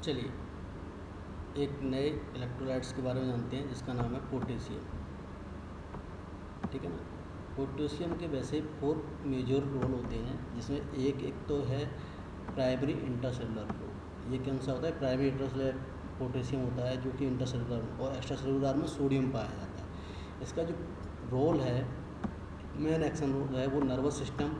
चलिए एक नए इलेक्ट्रोलाइट्स के बारे में जानते हैं जिसका नाम है पोटेशियम। ठीक है ना। पोटेशियम के वैसे 4 मेजर रोल होते हैं, जिसमें एक तो है प्राइमरी इंटरसेलुलर फ्लो। ये कौन सा होता है? प्राइमरी इंटरसेलुलर पोटेशियम होता है जो कि इंटरसेलुलर में, और एक्स्ट्रासेलुलर में सोडियम पाया जाता है। इसका जो रोल है, मेन एक्शन रोल है, वो नर्वस सिस्टम,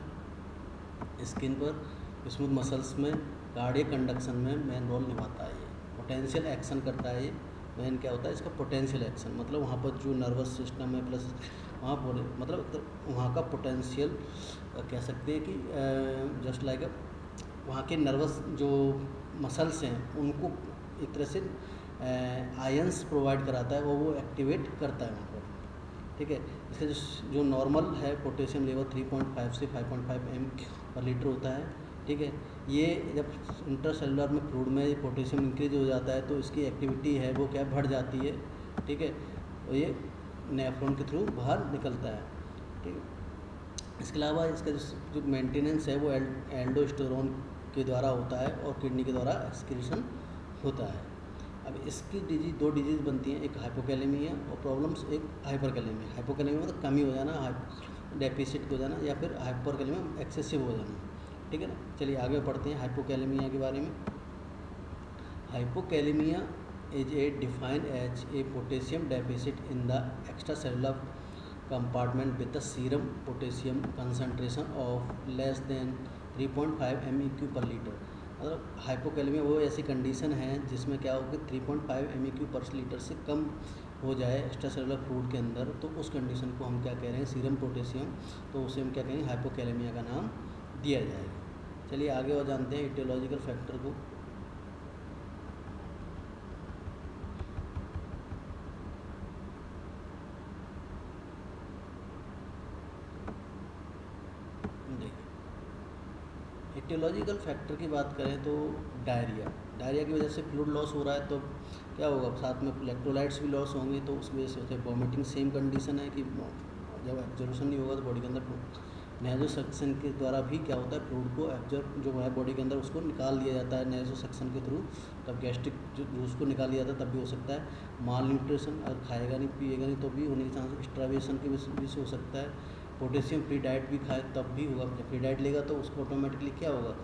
स्किन पर, स्मूथ मसल्स में, कार्डियक कंडक्शन में मेन रोल निभाता है। ये पोटेंशियल एक्शन करता है। ये मेन क्या होता है इसका? पोटेंशियल एक्शन, मतलब वहाँ पर जो नर्वस सिस्टम है प्लस वहाँ पर मतलब वहाँ का पोटेंशियल कह सकते हैं कि जस्ट लाइक वहाँ के नर्वस जो मसल्स हैं उनको एक तरह से आयंस प्रोवाइड कराता है, वो एक्टिवेट करता है वहाँ पर। ठीक है। इसका जो नॉर्मल है पोटेशियम लेवल 3.5 से 5.5 ml/लीटर होता है। ठीक है। ये जब इंटरसेलुलर में फ्लूइड में पोटेशियम इंक्रीज हो जाता है तो इसकी एक्टिविटी है वो क्या बढ़ जाती है। ठीक है। और ये नेफ्रॉन के थ्रू बाहर निकलता है। ठीक है। इसके अलावा इसका जो मेंटेनेंस है वो एल्डोस्टेरोन के द्वारा होता है और किडनी के द्वारा एक्सक्रीशन होता है। अब इसकी दो डिजीज़ बनती हैं, एक हाइपोकैलेमिया और प्रॉब्लम्स, एक हाइपरकैलेमिया। हाइपोकैलेमिया मतलब कमी हो जाना, डेफिसिट हो जाना, या फिर हाइपरकैलेमिया एक्सेसिव हो जाना। ठीक है ना। चलिए आगे बढ़ते हैं हाइपोकैलेमिया के बारे में। Hypokalaemia is a defined as a potassium deficit in the extracellular compartment with the serum potassium concentration of less than 3.5 MEQ/लीटर। मतलब हाइपोकैलेमिया वो ऐसी कंडीशन है जिसमें क्या होगा, 3.5 MEQ/लीटर से कम हो जाए एक्स्ट्रासेलुलर फ्लूइड के अंदर, तो उस कंडीशन को हम क्या कह रहे हैं? Serum potassium. तो उसे हम क्या कहेंगे? हाइपोकैलेमिया का नाम दिया जाएगा। चलिए आगे और जानते हैं इटियोलॉजिकल फैक्टर को। देखिए इटियोलॉजिकल फैक्टर की बात करें तो डायरिया की वजह से फ्लूइड लॉस हो रहा है, तो क्या होगा? साथ में इलेक्ट्रोलाइट्स भी लॉस होंगे, तो उस वजह से होते हैं वॉमिटिंग। सेम कंडीशन है कि जब एब्जॉर्प्शन नहीं होगा तो बॉडी के अंदर नेजो सक्शन के द्वारा भी क्या होता है? फ्लूइड को एब्जॉर्ब जो है बॉडी के अंदर उसको निकाल दिया जाता है नेजो सक्शन के थ्रू। तब गैस्ट्रिक जो उसको निकाल दिया जाता है तब भी हो सकता है। माल न्यूट्रिशन, अगर खाएगा नहीं पिएगा नहीं तो भी होने के चांस, स्ट्रावेशन की वजह से हो सकता है। पोटेशियम फ्री डाइट भी खाए तब भी होगा। जब फ्री डाइट लेगा तो उसको ऑटोमेटिकली क्या होगा?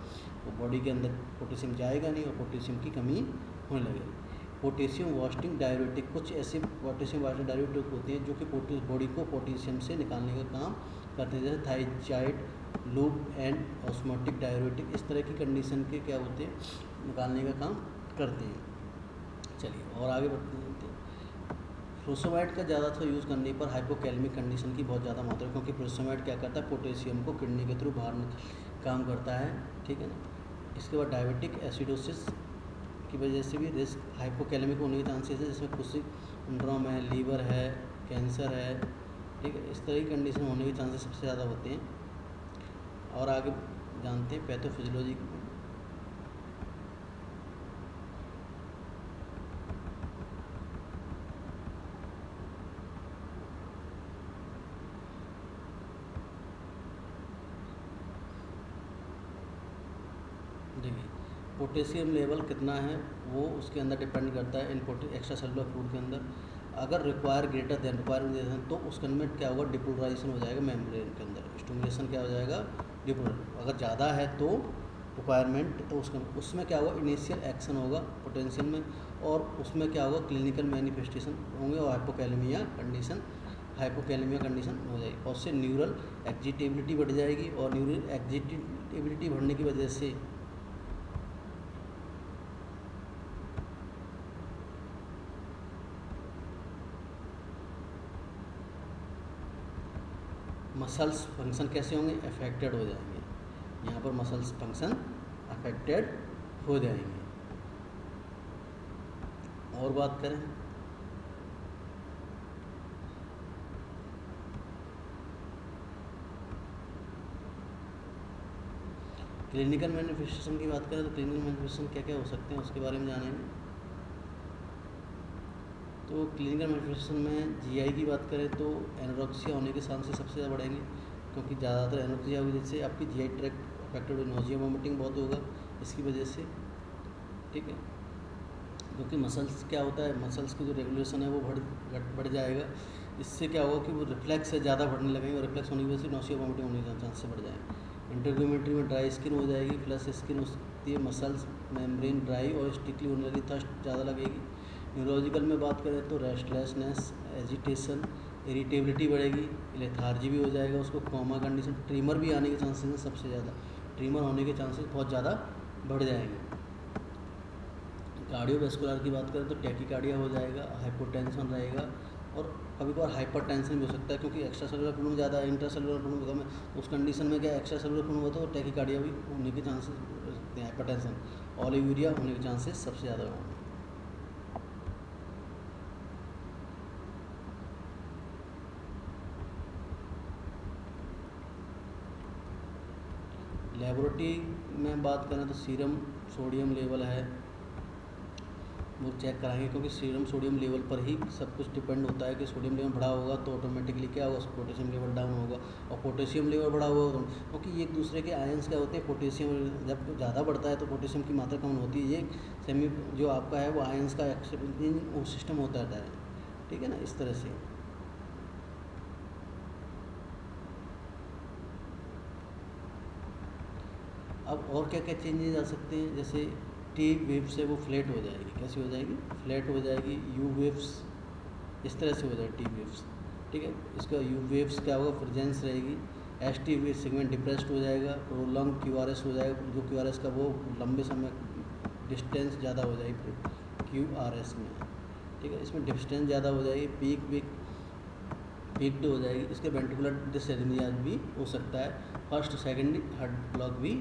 तो बॉडी के अंदर पोटेशियम जाएगा नहीं और पोटेशियम की कमी होने लगेगी। पोटेशियम वास्टिंग डायरेटिक, कुछ ऐसे पोटेशियम वास्टिंग डायरेटिक होते हैं जो कि बॉडी को पोटेशियम से निकालने का काम करते हैं, जैसे thiazide, loop and osmotic diuretic. इस तरह की कंडीशन के क्या होते हैं? निकालने का काम करते हैं। चलिए और आगे बढ़ते हैं। फ्रोसोमाइड का ज़्यादातर यूज़ करने पर हाइपोकैलेमिक कंडीशन की बहुत ज़्यादा मात्रा, क्योंकि फ्रोसोमाइड क्या करता है? पोटेशियम को किडनी के थ्रू बाहर काम करता है। ठीक है ना। इसके बाद डायबिटिक एसिडोसिस की वजह से भी रिस्क हाइपोकैलेमिक होने के चांसेस है, जिसमें कुछ सिंड्रोम है, लीवर है, कैंसर है। ठीक है। इस तरह की कंडीशन होने के चांसेस सबसे ज़्यादा होते हैं। और आगे जानते हैं पैथोफिजियोलॉजी। देखिए पोटेशियम लेवल कितना है वो उसके अंदर डिपेंड करता है। इन एक्स्ट्रा सेलुलर फ्लूइड के अंदर अगर रिक्वायर ग्रेटर देन रिक्वायरमेंट तो उसके अंदर क्या होगा? डिपोलराइजेशन हो जाएगा मेम्ब्रेन के अंदर। स्टिमुलेशन क्या हो जाएगा? डिपोलर। अगर ज़्यादा है तो रिक्वायरमेंट तो उसमें क्या होगा? इनिशियल एक्शन होगा पोटेंशियल में, और उसमें क्या होगा? क्लिनिकल मैनिफेस्टेशन होंगे और हाइपोकैलेमिया कंडीशन हो जाएगी। और उससे न्यूरल एक्जिटेबिलिटी बढ़ जाएगी, और न्यूरल एक्जिटेबिलिटी बढ़ने की वजह से मसल्स फंक्शन कैसे होंगे? अफेक्टेड हो जाएंगे। यहाँ पर मसल्स फंक्शन अफेक्टेड हो जाएंगे। और बात करें क्लिनिकल मैनिफेस्टेशन की बात करें तो क्लिनिकल मैनिफेस्टेशन क्या क्या हो सकते हैं उसके बारे में जानेंगे। तो क्लिनिकल मैनिफेस्टेशन में जीआई की बात करें तो एनोरेक्सिया होने के चांसेस सबसे ज़्यादा बढ़ेंगे, क्योंकि ज़्यादातर एनोरेक्सिया की वजह से आपकी जीआई ट्रैक्ट अफेक्टेड हो, नोजिया वोमिटिंग बहुत होगा इसकी वजह से। ठीक है। क्योंकि मसल्स क्या होता है, मसल्स की जो रेगुलेशन है वो बढ़ जाएगा। इससे क्या होगा कि वो रिफ्लेक्स से ज़्यादा बढ़ने लगेंगे और रिफ्लेक्स होने की वजह से नौसिया वॉमिटिंग होने के चांस से बढ़ जाएंगे। इंटरग्यूमेंट्री में ड्राई स्किन हो जाएगी, प्लस स्किन होती है मसल्स मेम्ब्रेन ड्राई और स्टिकली होने लगी, थर्स्ट ज़्यादा लगेगी। न्यूरोलॉजिकल में बात करें तो रेस्टलेसनेस, एजिटेशन, इरिटेबिलिटी बढ़ेगी, लेथार्जी भी हो जाएगा उसको, कोमा कंडीशन, ट्रीमर भी आने के चांसेस हैं सबसे ज़्यादा, ट्रीमर होने के चांसेस बहुत ज़्यादा बढ़ जाएंगे। कार्डियोवैस्कुलर की बात करें तो टैकीकार्डिया हो जाएगा, हाइपोटेंशन रहेगा और कभी कभार हाइपरटेंशन भी हो सकता है, क्योंकि एक्स्ट्रा सेलुलर फ्लूइड ज़्यादा है, इंट्रा सेलुलर फ्लूइड कम है, उस कंडीशन में क्या एक्स्ट्रा सेलुलर फ्लूइड होता है तो टैकीकार्डिया भी होने के चांसेस हो सकते हैं, हाइपरटेंशन, ओलिगूरिया होने के चांसेस सबसे ज़्यादा होंगे। लेबोरेटरी में बात करें तो सीरम सोडियम लेवल है वो चेक कराएंगे, क्योंकि सीरम सोडियम लेवल पर ही सब कुछ डिपेंड होता है कि सोडियम लेवल बढ़ा होगा तो ऑटोमेटिकली क्या होगा, पोटेशियम लेवल डाउन होगा, और पोटेशियम लेवल बढ़ा होगा तो, क्योंकि एक दूसरे के आयंस क्या होते हैं, पोटेशियम जब ज़्यादा बढ़ता है तो पोटेशियम की मात्रा कम होती है, ये सेमी जो आपका है वो आयंस का एक्सचेंजिंग सिस्टम होता है, ठीक है ना, इस तरह से। अब और क्या क्या चेंजेस आ सकते हैं, जैसे टी वेव्स है वो फ्लैट हो जाएगी, कैसी हो जाएगी, फ्लैट हो जाएगी, यू वेव्स इस तरह से हो जाएगी टी वेव्स, ठीक है। इसका यू वेव्स क्या होगा, प्रेजेंस रहेगी, S T wave segment depressed हो जाएगा, प्रोलॉन्ग क्यू आर एस हो जाएगा, जो क्यू आर एस का वो लंबे समय डिस्टेंस ज़्यादा हो जाएगी क्यू आर एस में, ठीक है, इसमें डिस्टेंस ज़्यादा हो जाएगी, पीक्ड हो जाएगी, इसके वेंट्रिकुलर डिसएरिथमिया भी हो सकता है, फर्स्ट सेकेंड हार्ट ब्लॉक भी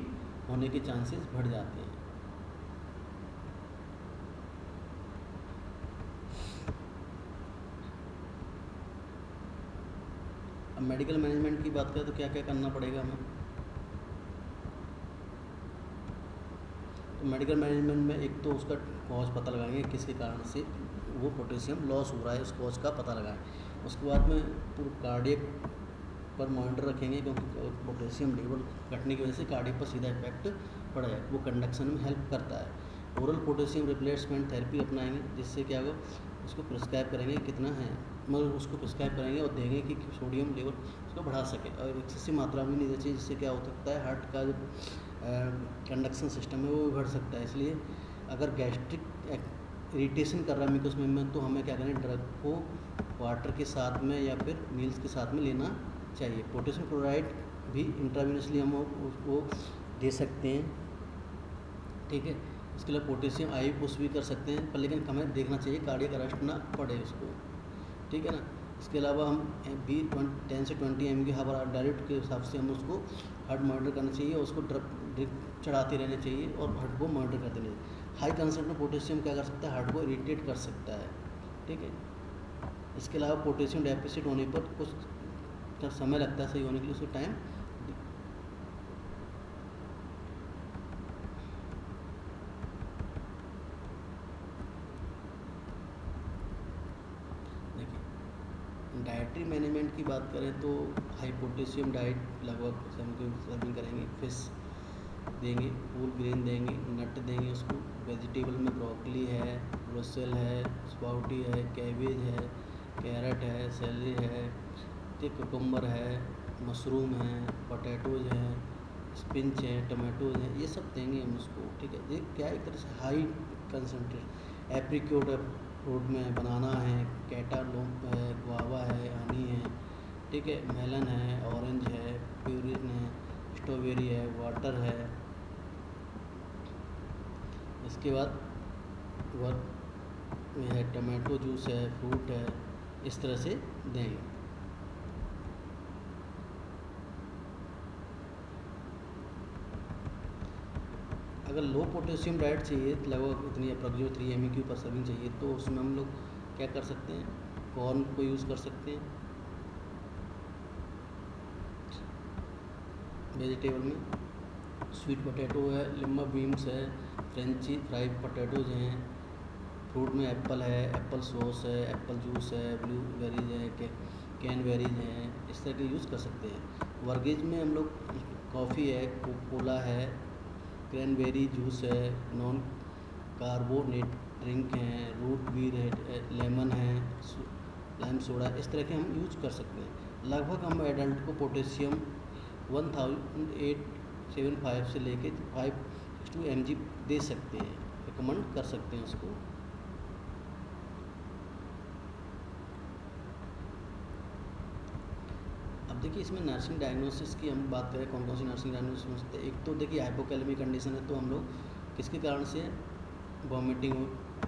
होने के चांसेस बढ़ जाते हैं। अब मेडिकल मैनेजमेंट की बात करें तो क्या क्या करना पड़ेगा हमें, तो मेडिकल मैनेजमेंट में एक तो उसका कॉज पता लगाएंगे, किसके कारण से वो पोटेशियम लॉस हो रहा है, उस कॉज का पता लगाएं। उसके बाद में पूरे कार्डियक पर मॉनिटर रखेंगे, क्योंकि पोटेशियम लेवल घटने की वजह से कार्डियक पर सीधा इफेक्ट पड़ा है, वो कंडक्शन में हेल्प करता है। ओरल पोटेशियम रिप्लेसमेंट थेरेपी अपनाएंगे, जिससे क्या होगा, उसको प्रिस्क्राइब करेंगे कितना है, मतलब उसको प्रिस्क्राइब करेंगे और देंगे कि सोडियम लेवल उसको बढ़ा सके, और एक्सेसिव मात्रा में नहीं देना चाहिए, जिससे क्या हो सकता है हार्ट का जो कंडक्शन सिस्टम है वो भी बढ़ सकता है। इसलिए अगर गैस्ट्रिक इरिटेशन कर रहा है म्यूकस मेम्ब्रेन तो हमें क्या करें, ड्रग को वाटर के साथ में या फिर मील्स के साथ में लेना चाहिए। पोटेशियम क्लोराइड भी इंट्रावेनसली हम उसको दे सकते हैं, ठीक है। इसके लिए पोटेशियम आई पुश भी कर सकते हैं, पर लेकिन हमें देखना चाहिए कार्डियक अरेस्ट ना पड़े उसको, ठीक है ना। इसके अलावा हम 10 से 20 mg हमारा डायरेक्ट के हिसाब से हम उसको हार्ट मॉनिटर करना चाहिए, और उसको ड्रिप चढ़ाते रहना चाहिए और हार्ट को मॉनिटर करते रहना चाहिए। हाई कंसेंट में पोटेशियम क्या कर सकता है, हार्ट को इरिटेट कर सकता है, ठीक है। इसके अलावा पोटेशियम डेफिसिट होने पर कुछ समय लगता है सही होने के लिए, उसको टाइम डाइटरी मैनेजमेंट की बात करें तो हाई पोटेशियम डाइट लगभग सर्विंग करेंगे, फिश देंगे, होल ग्रेन देंगे, नट देंगे उसको, वेजिटेबल में ब्रोकली है, ब्रोसेल है, स्पाउटी है, कैबेज है, कैरेट है, सैलरी है, कुकुम्बर है, मशरूम है, पोटैटोज हैं, स्पिंच है, टमाटोज हैं, ये सब देंगे हम उसको, ठीक है। ये क्या है, एक तरह से हाई कंसनट्रेट, एप्रिकोट है फ्रूट में, बनाना है, कैटालूप है, गुआवा है, हनी है, ठीक है, मेलन है, ऑरेंज है, प्यूरिन है, स्ट्रॉबेरी है, वाटर है। इसके बाद वह है टमाटो जूस है, फ्रूट है, इस तरह से देंगे। अगर लो पोटेशियम डाइट चाहिए लगभग इतनी अप्रॉक्सिमेट 3 mg पर सर्विंग चाहिए, तो उसमें हम लोग क्या कर सकते हैं, कॉर्न को यूज़ कर सकते हैं वेजिटेबल में, स्वीट पोटैटो है, लिम्बा बीन्स है, फ्रेंची फ्राई पोटैटोज हैं, फ्रूट में एप्पल है, एप्पल सॉस है, एप्पल जूस है, ब्लूबेरीज है, कैनबेरीज हैं, इस तरह के यूज़ कर सकते हैं। वर्गेज में हम लोग कॉफ़ी है, कोला है, क्रैनबेरी जूस है, नॉन कार्बोनेट ड्रिंक हैं, रूट बीर है, लेमन है, लाइम सोडा, इस तरह के हम यूज कर सकते हैं। लगभग हम एडल्ट को पोटेशियम 1875 से लेके 5 mg दे सकते हैं, रिकमेंड कर सकते हैं उसको। अब देखिए इसमें नर्सिंग डायग्नोसिस की हम बात करें, कौन कौन सी नर्सिंग डायग्नोसिस हो सकते हैं। एक तो देखिए हाइपोकैलेमिक कंडीशन है, तो हम लोग किसके कारण से वॉमिटिंग,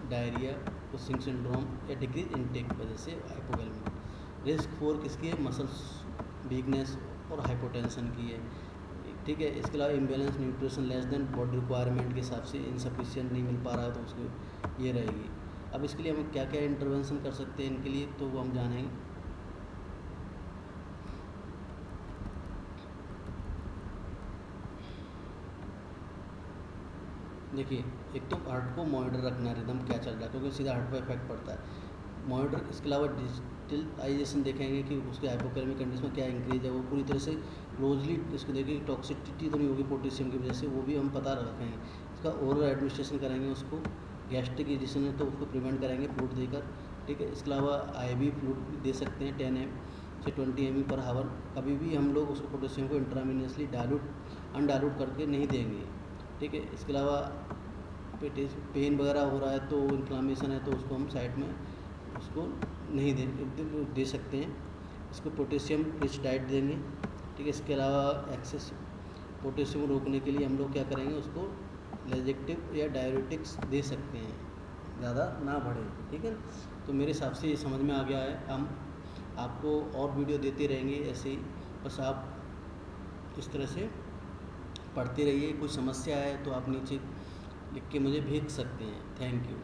डायरिया, कुशिंग सिंड्रोम या डिक्रीज इनटेक की वजह से हाइपोकैलेमिक। रिस्क 4 किसकी है, मसल्स वीकनेस और हाइपोटेंशन की है, ठीक है। इसके अलावा imbalance nutrition less than body requirement के हिसाब से इनसफिशिएंट नहीं मिल पा रहा है, तो उसको ये रहेगी। अब इसके लिए हम क्या क्या इंटरवेंशन कर सकते हैं इनके लिए, तो वो हम जानेंगे। देखिए एक तो हार्ट को मॉनिटर रखना, रिदम क्या चल रहा है, क्योंकि सीधा हार्ट पर इफेक्ट पड़ता है, मॉनिटर। इसके अलावा डिजिटलाइजेशन देखेंगे कि उसके हाइपोकैलेमिक कंडीशन में क्या इंक्रीज है, वो पूरी तरह से क्लोजली इसको देखेंगे, टॉक्सिसिटी तो नहीं होगी पोटेशियम की वजह से, वो भी हम पता रखेंगे। इसका ओरल एडमिनिस्ट्रेशन करेंगे, उसको गैस्ट्रिक इरिटेशन है तो उसको प्रिवेंट करेंगे फ्लूइड देकर, ठीक है। इसके अलावा IV फ्लूइड भी दे सकते हैं 10 से 20 ml पर हावर। कभी भी हम लोग उसको पोटेशियम को इंट्रावेनसली अनडाइल्यूट करके नहीं देंगे, ठीक है। इसके अलावा पेन वगैरह हो रहा है तो इन्फ्लामेशन है तो उसको हम साइड में उसको नहीं दे सकते हैं। इसको पोटेशियम रिच डाइट देंगे, ठीक है। इसके अलावा एक्सेस पोटेशियम रोकने के लिए हम लोग क्या करेंगे, उसको लेजेक्टिव या डायरेटिक्स दे सकते हैं, ज़्यादा ना बढ़े, ठीक है। तो मेरे हिसाब से ये समझ में आ गया है। हम आपको और वीडियो देते रहेंगे ऐसे ही, बस आप इस तरह से पढ़ते रहिए। कोई समस्या है तो आप नीचे लिख के मुझे भेज सकते हैं। Thank you.